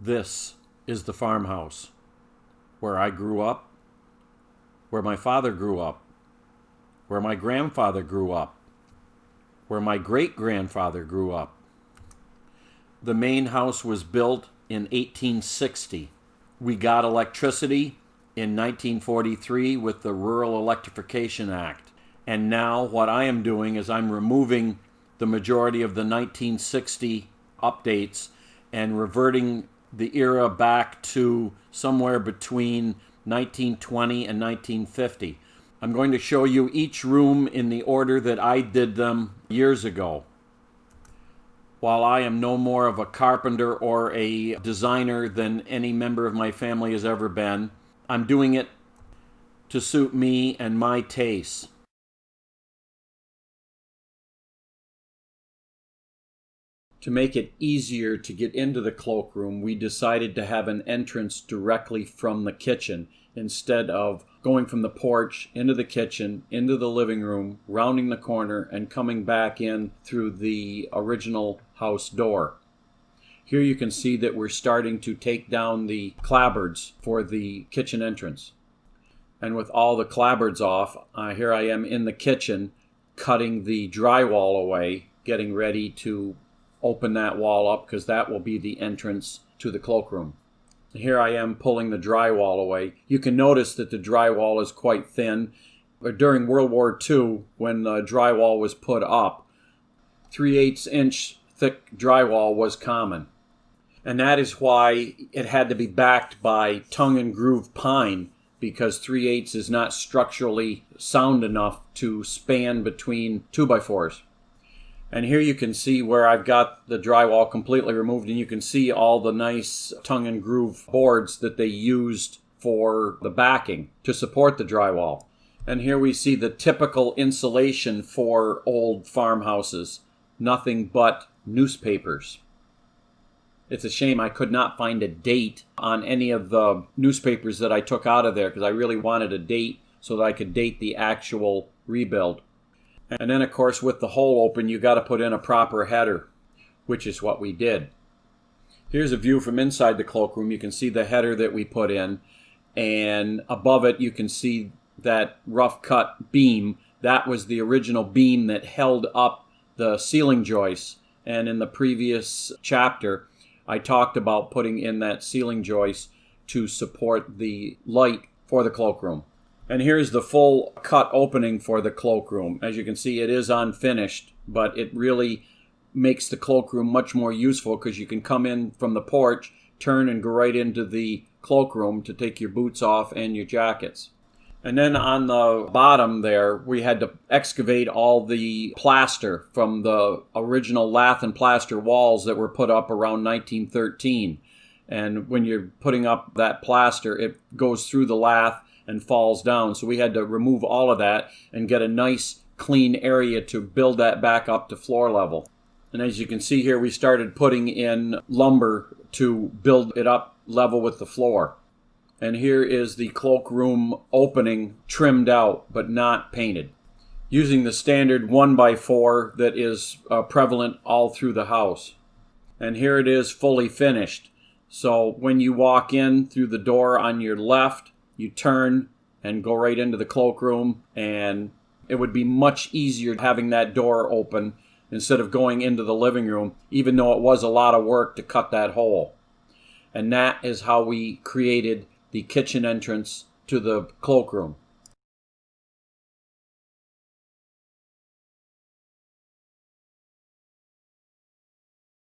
This is the farmhouse where I grew up, where my father grew up, where my grandfather grew up, where my great-grandfather grew up. The main house was built in 1860. We got electricity in 1943 with the Rural Electrification Act. And now what I am doing is I'm removing the majority of the 1960 updates and reverting the era back to somewhere between 1920 and 1950. I'm going to show you each room in the order that I did them years ago. While I am no more of a carpenter or a designer than any member of my family has ever been, I'm doing it to suit me and my tastes. To make it easier to get into the cloakroom, we decided to have an entrance directly from the kitchen instead of going from the porch into the kitchen, into the living room, rounding the corner, and coming back in through the original house door. Here you can see that we're starting to take down the clapboards for the kitchen entrance. And with all the clapboards off, here I am in the kitchen cutting the drywall away, getting ready to open that wall up because that will be the entrance to the cloakroom. Here I am pulling the drywall away. You can notice that the drywall is quite thin. During World War II, when the drywall was put up, 3/8 inch thick drywall was common. And that is why it had to be backed by tongue and groove pine, because 3/8 is not structurally sound enough to span between 2x4s. And here you can see where I've got the drywall completely removed, and you can see all the nice tongue and groove boards that they used for the backing to support the drywall. And here we see the typical insulation for old farmhouses, nothing but newspapers. It's a shame I could not find a date on any of the newspapers that I took out of there, because I really wanted a date so that I could date the actual rebuild. And then, of course, with the hole open, you got to put in a proper header, which is what we did. Here's a view from inside the cloakroom. You can see the header that we put in, and above it you can see that rough cut beam. That was the original beam that held up the ceiling joists. And in the previous chapter, I talked about putting in that ceiling joist to support the light for the cloakroom. And here's the full cut opening for the cloakroom. As you can see, it is unfinished, but it really makes the cloakroom much more useful because you can come in from the porch, turn and go right into the cloakroom to take your boots off and your jackets. And then on the bottom there, we had to excavate all the plaster from the original lath and plaster walls that were put up around 1913. And when you're putting up that plaster, it goes through the lath and falls down. So we had to remove all of that and get a nice clean area to build that back up to floor level. And as you can see here, we started putting in lumber to build it up level with the floor. And here is the cloakroom opening trimmed out but not painted, using the standard 1x4 that is prevalent all through the house. And here it is fully finished. So when you walk in through the door on your left, you turn and go right into the cloakroom, and it would be much easier having that door open instead of going into the living room, even though it was a lot of work to cut that hole. And that is how we created the kitchen entrance to the cloakroom.